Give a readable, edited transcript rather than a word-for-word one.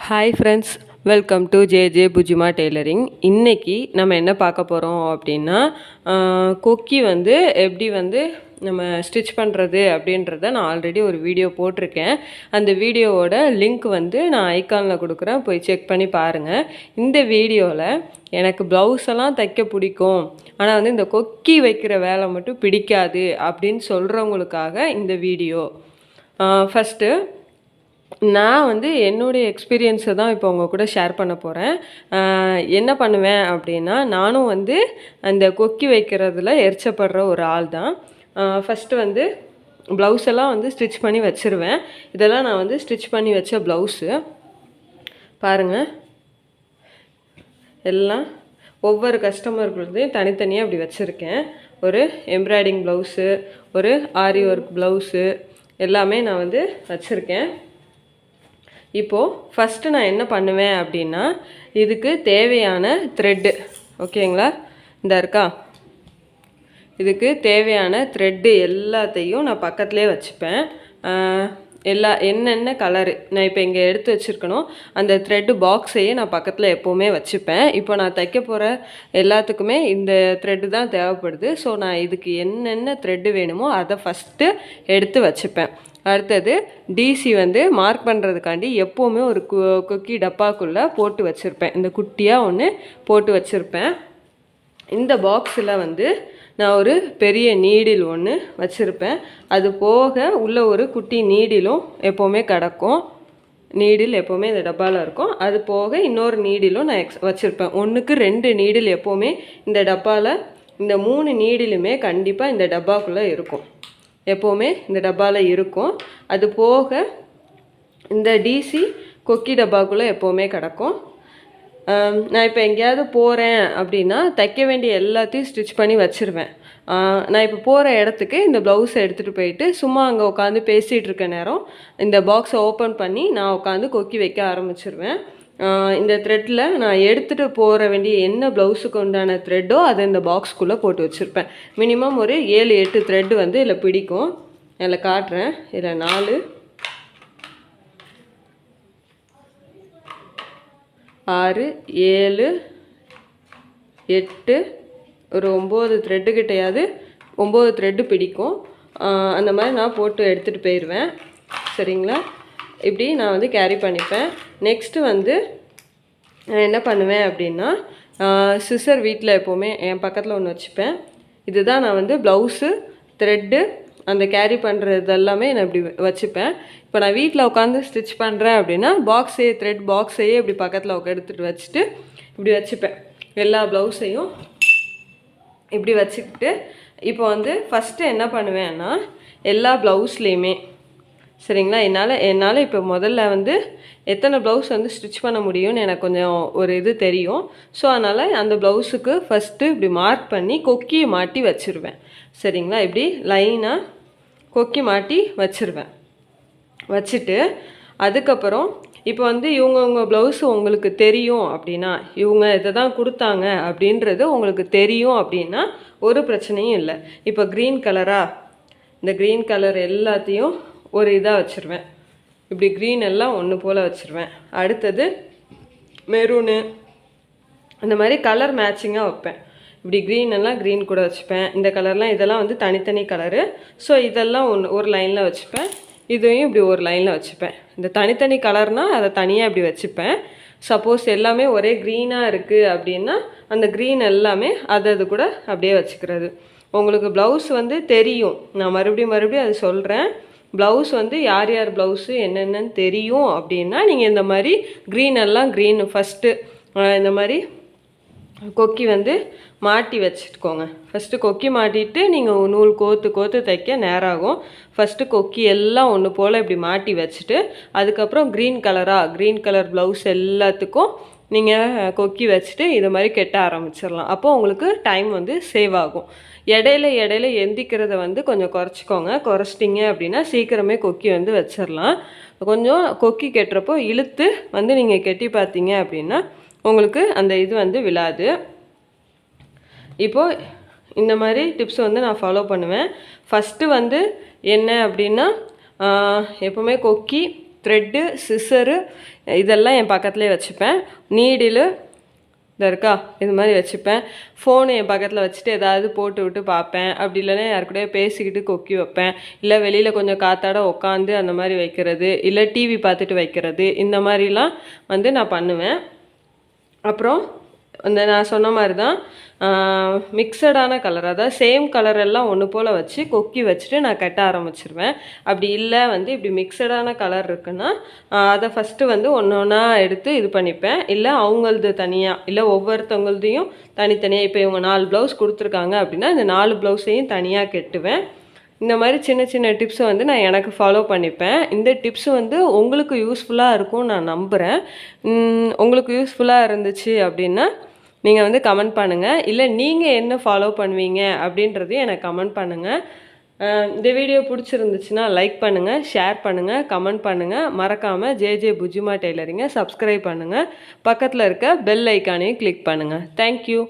Hi friends, welcome to bujjima tailoring. இன்றைக்கி நம்ம என்ன பார்க்க போகிறோம் அப்படின்னா, கொக்கி வந்து எப்படி வந்து நம்ம ஸ்டிச் பண்ணுறது அப்படின்றத நான் ஆல்ரெடி ஒரு வீடியோ போட்டிருக்கேன். அந்த வீடியோவோட லிங்க் வந்து நான் ஐக்கானில் கொடுக்குறேன், போய் செக் பண்ணி பாருங்கள். இந்த வீடியோவில் எனக்கு ப்ளவுஸ் எல்லாம் தைக்க பிடிக்கும், ஆனால் வந்து இந்த கொக்கி வைக்கிற வேலை மட்டும் பிடிக்காது அப்படின்னு சொல்கிறவங்களுக்காக இந்த வீடியோ. ஃபஸ்ட்டு நான் வந்து என்னுடைய எக்ஸ்பீரியன்ஸை தான் இப்போ உங்கள் கூட ஷேர் பண்ண போகிறேன். என்ன பண்ணுவேன் அப்படின்னா, நானும் வந்து அந்த கொக்கி வைக்கிறதுல எரிச்சப்படுற ஒரு ஆள் தான். ஃபஸ்ட்டு வந்து ப்ளவுஸ் எல்லாம் வந்து ஸ்டிச் பண்ணி வச்சுருவேன். இதெல்லாம் நான் வந்து ஸ்டிச் பண்ணி வச்ச ப்ளவுஸு பாருங்கள். எல்லாம் ஒவ்வொரு கஸ்டமர்களுடையும் தனித்தனியாக அப்படி வச்சுருக்கேன். ஒரு எம்ப்ராய்டிங் ப்ளவுஸு, ஒரு ஆரி ஒர்க் ப்ளவுஸு எல்லாமே நான் வந்து வச்சுருக்கேன். இப்போது ஃபஸ்ட்டு நான் என்ன பண்ணுவேன் அப்படின்னா, இதுக்கு தேவையான த்ரெட்டு ஓகேங்களா, இந்த இருக்கா, இதுக்கு தேவையான த்ரெட்டு எல்லாத்தையும் நான் பக்கத்துலேயே வச்சுப்பேன். என்னென்ன கலரு நான் இப்போ இங்கே எடுத்து வச்சுருக்கணும், அந்த த்ரெட்டு பாக்ஸையே நான் பக்கத்தில் எப்போவுமே வச்சுப்பேன். இப்போ நான் தைக்க போகிற எல்லாத்துக்குமே இந்த த்ரெட்டு தான் தேவைப்படுது. ஸோ நான் இதுக்கு என்னென்ன த்ரெட்டு வேணுமோ அதை ஃபஸ்ட்டு எடுத்து வச்சுப்பேன். அடுத்தது டிசி வந்து மார்க் பண்ணுறதுக்காண்டி எப்போவுமே ஒரு கொக்கி டப்பாக்குள்ளே போட்டு வச்சுருப்பேன். இந்த குட்டியாக ஒன்று போட்டு வச்சுருப்பேன். இந்த பாக்ஸில் வந்து நான் ஒரு பெரிய நீடில் ஒன்று வச்சுருப்பேன். அது போக உள்ள ஒரு குட்டி நீடிலும் எப்போவுமே கிடக்கும். நீடில் எப்போவுமே இந்த டப்பாவில் இருக்கும். அது போக இன்னொரு நீடிலும் நான் வச்சுருப்பேன். 1க்கு 2 நீடில் எப்போவுமே இந்த டப்பாவில், இந்த 3 நீடிலுமே கண்டிப்பாக இந்த டப்பாக்குள்ளே இருக்கும், எப்போவுமே இந்த டப்பாவில் இருக்கும். அது போக இந்த டிசி கொக்கி டப்பாக்குள்ளே எப்போவுமே கிடக்கும். நான் இப்போ எங்கேயாவது போகிறேன் அப்படின்னா தைக்க வேண்டிய எல்லாத்தையும் ஸ்டிச் பண்ணி வச்சுருவேன். நான் இப்போ போகிற இடத்துக்கு இந்த ப்ளவுஸை எடுத்துகிட்டு போயிட்டு சும்மா அங்கே உட்காந்து பேசிகிட்டு இருக்க நேரம் இந்த பாக்ஸை ஓப்பன் பண்ணி நான் உட்காந்து கொக்கி வைக்க ஆரம்பிச்சிருவேன். இந்த த்ரெட்டில் நான் எடுத்துகிட்டு போகிற வேண்டிய என்ன ப்ளவுஸுக்கு உண்டான த்ரெட்டோ அதை இந்த பாக்ஸ்குள்ளே போட்டு வச்சுருப்பேன். மினிமம் ஒரு 7-8 த்ரெட்டு வந்து இதில் பிடிக்கும். இதில் காட்டுறேன். இதில் 4, 6, 7, 8, ஒரு 9 த்ரெட்டு கிட்டையாவது 9 த்ரெட்டு பிடிக்கும். அந்த மாதிரி நான் போட்டு எடுத்துகிட்டு போயிடுவேன். சரிங்களா, இப்படி நான் வந்து கேரி பண்ணிப்பேன். நெக்ஸ்ட்டு வந்து நான் என்ன பண்ணுவேன் அப்படின்னா, சிசர் வீட்டில் எப்போவுமே என் பக்கத்தில் ஒன்று வச்சுப்பேன். இதுதான் நான் வந்து ப்ளவுஸு த்ரெட்டு அந்த கேரி பண்ணுறது எல்லாமே நான் இப்படி வச்சுப்பேன். இப்போ நான் வீட்டில் உட்காந்து ஸ்டிச் பண்ணுறேன் அப்படின்னா த்ரெட் பாக்ஸையே இப்படி பக்கத்தில் எடுத்துகிட்டு வச்சுட்டு இப்படி வச்சுப்பேன். எல்லா ப்ளவுஸையும் இப்படி வச்சுக்கிட்டு இப்போ வந்து ஃபஸ்ட்டு என்ன பண்ணுவேன்னா, எல்லா ப்ளவுஸ்லேயுமே சரிங்களா, என்னால் இப்போ முதல்ல வந்து எத்தனை ப்ளவுஸ் வந்து ஸ்டிச் பண்ண முடியும்னு எனக்கு கொஞ்சம் ஒரு இது தெரியும். ஸோ அதனால் அந்த ப்ளவுஸுக்கு ஃபஸ்ட்டு இப்படி மார்க் பண்ணி கொக்கியை மாட்டி வச்சுருவேன். சரிங்களா, இப்படி லைனாக கொக்கி மாட்டி வச்சுருவேன். வச்சுட்டு அதுக்கப்புறம் இப்போ வந்து இவங்க ப்ளவுஸு உங்களுக்கு தெரியும் அப்படின்னா, இவங்க இதை தான் கொடுத்தாங்க அப்படின்றது உங்களுக்கு தெரியும் அப்படின்னா ஒரு பிரச்சனையும் இல்லை. இப்போ க்ரீன் கலராக, இந்த க்ரீன் கலர் எல்லாத்தையும் ஒரு இதாக வச்சுருவேன். இப்படி க்ரீன் எல்லாம் ஒன்று போல் வச்சுருவேன். அடுத்தது மெரூனு, அந்த மாதிரி கலர் மேட்சிங்காக வைப்பேன். இப்படி க்ரீன் எல்லாம் க்ரீன் கூட வச்சுப்பேன். இந்த கலர்லாம் இதெல்லாம் வந்து தனித்தனி கலரு. ஸோ இதெல்லாம் ஒரு லைனில் வச்சுப்பேன். இதையும் இப்படி ஒரு லைனில் வச்சுப்பேன். இந்த தனித்தனி கலர்னால் அதை தனியாக இப்படி வச்சுப்பேன். சப்போஸ் எல்லாமே ஒரே க்ரீனாக இருக்குது அப்படின்னா அந்த க்ரீன் எல்லாமே அது கூட அப்படியே வச்சுக்கிறது. உங்களுக்கு ப்ளவுஸ் வந்து தெரியும், நான் மறுபடியும் அது சொல்கிறேன். ப்ளவுஸ் வந்து யார் ப்ளவுஸு என்னென்னு தெரியும் அப்படின்னா நீங்கள் இந்த மாதிரி க்ரீன் எல்லாம் க்ரீன் ஃபஸ்ட்டு இந்த மாதிரி கொக்கி வந்து மாட்டி வச்சுக்கோங்க. ஃபஸ்ட்டு கொக்கி மாட்டிட்டு நீங்கள் நூல் கோத்து தைக்க நேரம் ஆகும். ஃபஸ்ட்டு கொக்கி எல்லாம் ஒன்று போல் இப்படி மாட்டி வச்சுட்டு அதுக்கப்புறம் க்ரீன் கலர் ப்ளவுஸ் எல்லாத்துக்கும் நீங்கள் கொக்கி வச்சுட்டு இது மாதிரி கெட்ட ஆரம்பிச்சிடலாம். அப்போது உங்களுக்கு டைம் வந்து சேவ் ஆகும். இடையில எந்திக்கிறத வந்து கொஞ்சம் குறைச்சிட்டிங்க அப்படின்னா சீக்கிரமே கொக்கி வந்து வச்சிடலாம். கொஞ்சம் கொக்கி கெட்டுறப்போ இழுத்து வந்து நீங்கள் கெட்டி பார்த்தீங்க அப்படின்னா உங்களுக்கு அந்த இது வந்து விழாது. இப்போது இந்த மாதிரி டிப்ஸ் வந்து நான் ஃபாலோ பண்ணுவேன். ஃபஸ்ட்டு வந்து என்ன அப்படின்னா, எப்போவுமே கொக்கி த்ரெட்டு, சிசரு இதெல்லாம் என் பக்கத்துலேயே வச்சுப்பேன். நீடிலு இதை இருக்கா இது மாதிரி வச்சுப்பேன். ஃபோனு என் பக்கத்தில் வச்சுட்டு ஏதாவது போட்டு விட்டு பார்ப்பேன். அப்படி இல்லைன்னா யாருக்கூடயே பேசிக்கிட்டு கொக்கி வைப்பேன். இல்லை வெளியில் கொஞ்சம் காத்தாட உட்காந்து அந்த மாதிரி வைக்கிறது, இல்லை டிவி பார்த்துட்டு வைக்கிறது, இந்த மாதிரிலாம் வந்து நான் பண்ணுவேன். அப்புறம் அந்த நான் சொன்ன மாதிரி தான் மிக்சடான கலர், அதாவது சேம் கலர் எல்லாம் ஒன்று போல் வச்சு கொக்கி வச்சுட்டு நான் கட்ட ஆரம்பிச்சிருவேன். அப்படி இல்லை வந்து இப்படி மிக்சடான கலர் இருக்குன்னா அதை ஃபஸ்ட்டு வந்து ஒன்று ஒன்றா எடுத்து இது பண்ணிப்பேன். இல்லை அவங்களது தனியாக, இல்லை ஒவ்வொருத்தவங்களதையும் தனித்தனியாக. இப்போ இவங்க 4 ப்ளவுஸ் கொடுத்துருக்காங்க அப்படின்னா இந்த 4 ப்ளவுஸையும் தனியாக கட்டுவேன். இந்த மாதிரி சின்ன சின்ன டிப்ஸை வந்து நான் எனக்கு ஃபாலோ பண்ணிப்பேன். இந்த டிப்ஸு வந்து உங்களுக்கு யூஸ்ஃபுல்லாக இருக்கும்னு நான் நம்புகிறேன். உங்களுக்கு யூஸ்ஃபுல்லாக இருந்துச்சு அப்படின்னா நீங்கள் வந்து கமெண்ட் பண்ணுங்கள். இல்லை நீங்கள் என்ன ஃபாலோ பண்ணுவீங்க அப்படின்றதையும் எனக்கு கமெண்ட் பண்ணுங்கள். இந்த வீடியோ பிடிச்சிருந்துச்சுன்னா லைக் பண்ணுங்கள், ஷேர் பண்ணுங்கள், கமெண்ட் பண்ணுங்கள். மறக்காமல் ஜே புஜ்ஜிமா டெய்லரிங்கை சப்ஸ்கிரைப் பண்ணுங்கள். பக்கத்தில் இருக்க பெல் ஐக்கானையும் கிளிக் பண்ணுங்கள். தேங்க்யூ.